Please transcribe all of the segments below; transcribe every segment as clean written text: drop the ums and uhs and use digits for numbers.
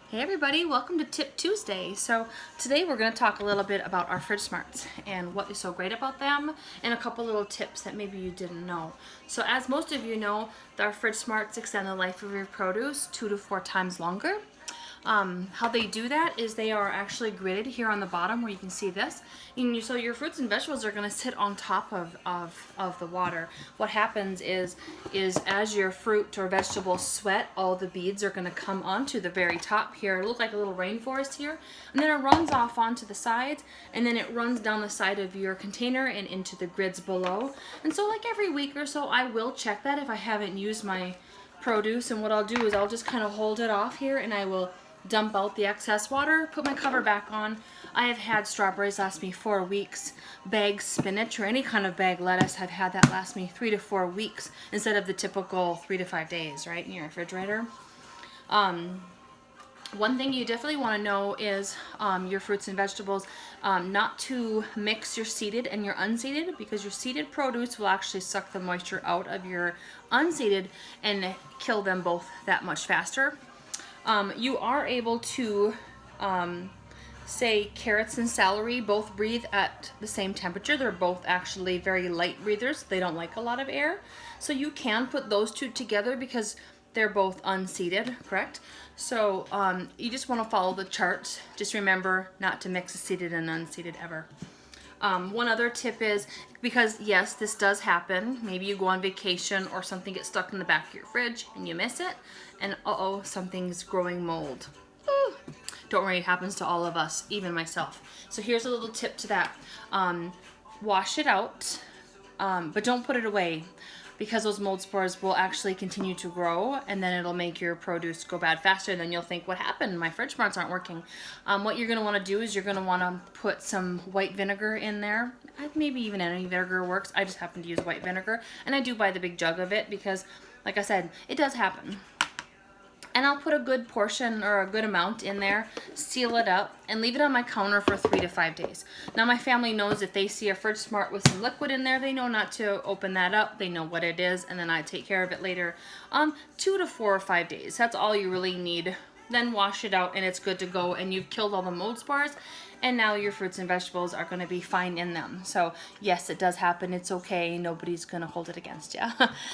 Hey everybody, welcome to Tip Tuesday. So today we're going to talk a little bit about our Fridgesmarts and what is so great about them and a couple little tips that maybe you didn't know. So as most of you know, our Fridgesmarts extend the life of your produce 2 to 4 times longer. How they do that is they are actually gridded here on the bottom where you can see this. So your fruits and vegetables are going to sit on top of the water. What happens is as your fruit or vegetables sweat, all the beads are going to come onto the very top here. It looks like a little rainforest here. And then it runs off onto the sides, and then it runs down the side of your container and into the grids below. And so like every week or so, I will check that if I haven't used my produce. And what I'll do is I'll just kind of hold it off here and I will dump out the excess water, put my cover back on. I have had strawberries last me 4 weeks. Bagged spinach or any kind of bag lettuce, I've had that last me 3 to 4 weeks instead of the typical 3 to 5 days, right, in your refrigerator. One thing you definitely want to know is your fruits and vegetables, not to mix your seeded and your unseeded, because your seeded produce will actually suck the moisture out of your unseeded and kill them both that much faster. You are able to, say carrots and celery both breathe at the same temperature. They're both actually very light breathers. They don't like a lot of air. So you can put those two together because they're both unseeded, correct? So you just want to follow the charts. Just remember not to mix a seeded and unseeded ever. One other tip is, because yes, this does happen, maybe you go on vacation or something gets stuck in the back of your fridge and you miss it, and uh-oh, something's growing mold. Don't worry, it happens to all of us, even myself. So here's a little tip to that. Wash it out, but don't put it away, because those mold spores will actually continue to grow, and then it'll make your produce go bad faster. And then you'll think, what happened? My Fridgesmarts aren't working. What you're going to want to do is you're going to want to put some white vinegar in there. Maybe even any vinegar works. I just happen to use white vinegar, and I do buy the big jug of it because, like I said, it does happen. And I'll put a good portion or a good amount in there, seal it up, and leave it on my counter for 3 to 5 days. Now my family knows if they see a Fridgesmart with some liquid in there, they know not to open that up. They know what it is, and then I take care of it later. 2 to 4 or 5 days. That's all you really need. Then wash it out and it's good to go, and you've killed all the mold spores, and now your fruits and vegetables are going to be fine in them. So yes, it does happen. It's okay. Nobody's going to hold it against you.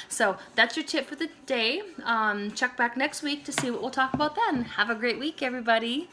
So that's your tip for the day. Check back next week to see what we'll talk about then. Have a great week, everybody.